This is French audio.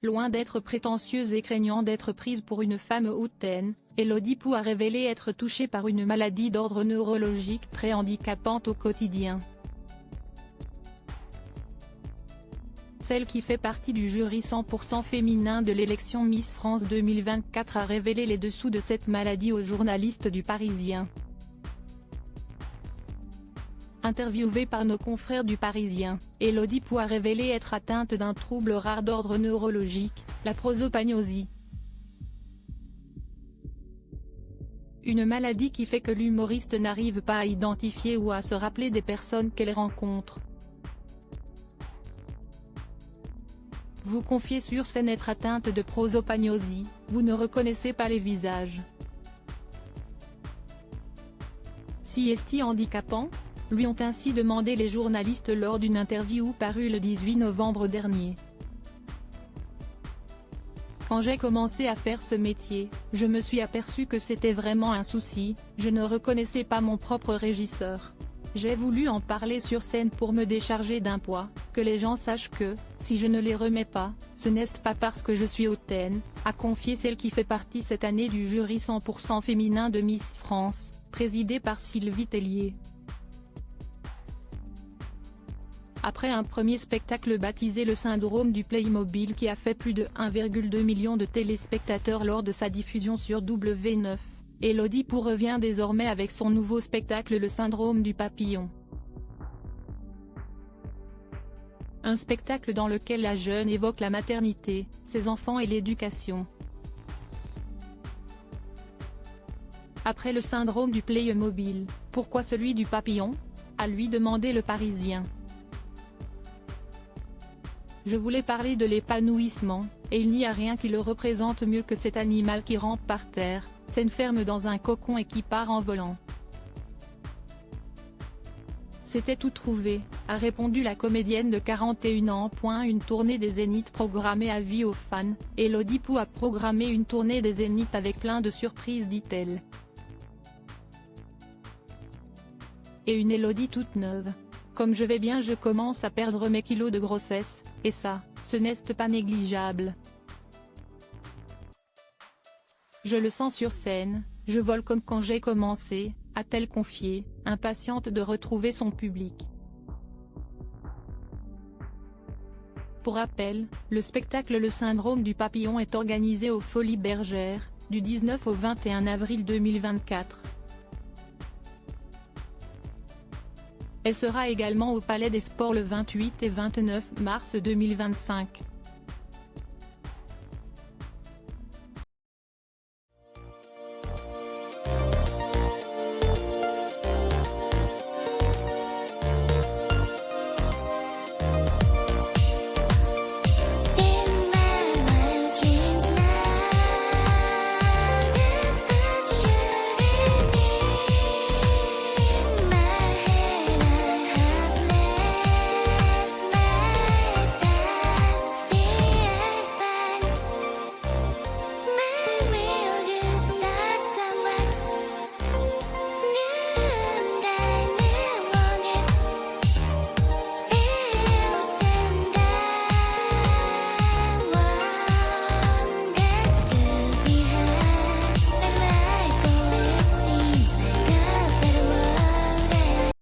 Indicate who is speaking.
Speaker 1: Loin d'être prétentieuse et craignant d'être prise pour une femme hautaine, Elodie Pou a révélé être touchée par une maladie d'ordre neurologique très handicapante au quotidien. Celle qui fait partie du jury 100% féminin de l'élection Miss France 2024 a révélé les dessous de cette maladie aux journalistes du Parisien. Interviewée par nos confrères du Parisien, Elodie Pou a révélé être atteinte d'un trouble rare d'ordre neurologique, la prosopagnosie. Une maladie qui fait que l'humoriste n'arrive pas à identifier ou à se rappeler des personnes qu'elle rencontre. Vous confiez sur scène être atteinte de prosopagnosie, vous ne reconnaissez pas les visages. Si est-il handicapant ? Lui ont ainsi demandé les journalistes lors d'une interview parue le 18 novembre dernier. Quand j'ai commencé à faire ce métier, je me suis aperçu que c'était vraiment un souci, je ne reconnaissais pas mon propre régisseur. J'ai voulu en parler sur scène pour me décharger d'un poids, que les gens sachent que, si je ne les remets pas, ce n'est pas parce que je suis hautaine, a confié celle qui fait partie cette année du jury 100% féminin de Miss France, présidé par Sylvie Tellier. Après un premier spectacle baptisé le syndrome du Playmobil qui a fait plus de 1,2 million de téléspectateurs lors de sa diffusion sur W9, Elodie Pou revient désormais avec son nouveau spectacle le syndrome du papillon. Un spectacle dans lequel la jeune évoque la maternité, ses enfants et l'éducation. Après le syndrome du Playmobil, pourquoi celui du papillon ? A lui demandé le Parisien. Je voulais parler de l'épanouissement, et il n'y a rien qui le représente mieux que cet animal qui rampe par terre, s'enferme dans un cocon et qui part en volant. C'était tout trouvé, a répondu la comédienne de 41 ans. Une tournée des Zéniths programmée à vie aux fans, Elodie Pou a programmé une tournée des Zéniths avec plein de surprises dit-elle. Et une Elodie toute neuve. Comme je vais bien, je commence à perdre mes kilos de grossesse, et ça, ce n'est pas négligeable. Je le sens sur scène, je vole comme quand j'ai commencé, a-t-elle confié, impatiente de retrouver son public. Pour rappel, le spectacle Le syndrome du papillon est organisé aux Folies Bergère, du 19 au 21 avril 2024. Elle sera également au Palais des Sports le 28 et 29 mars 2025.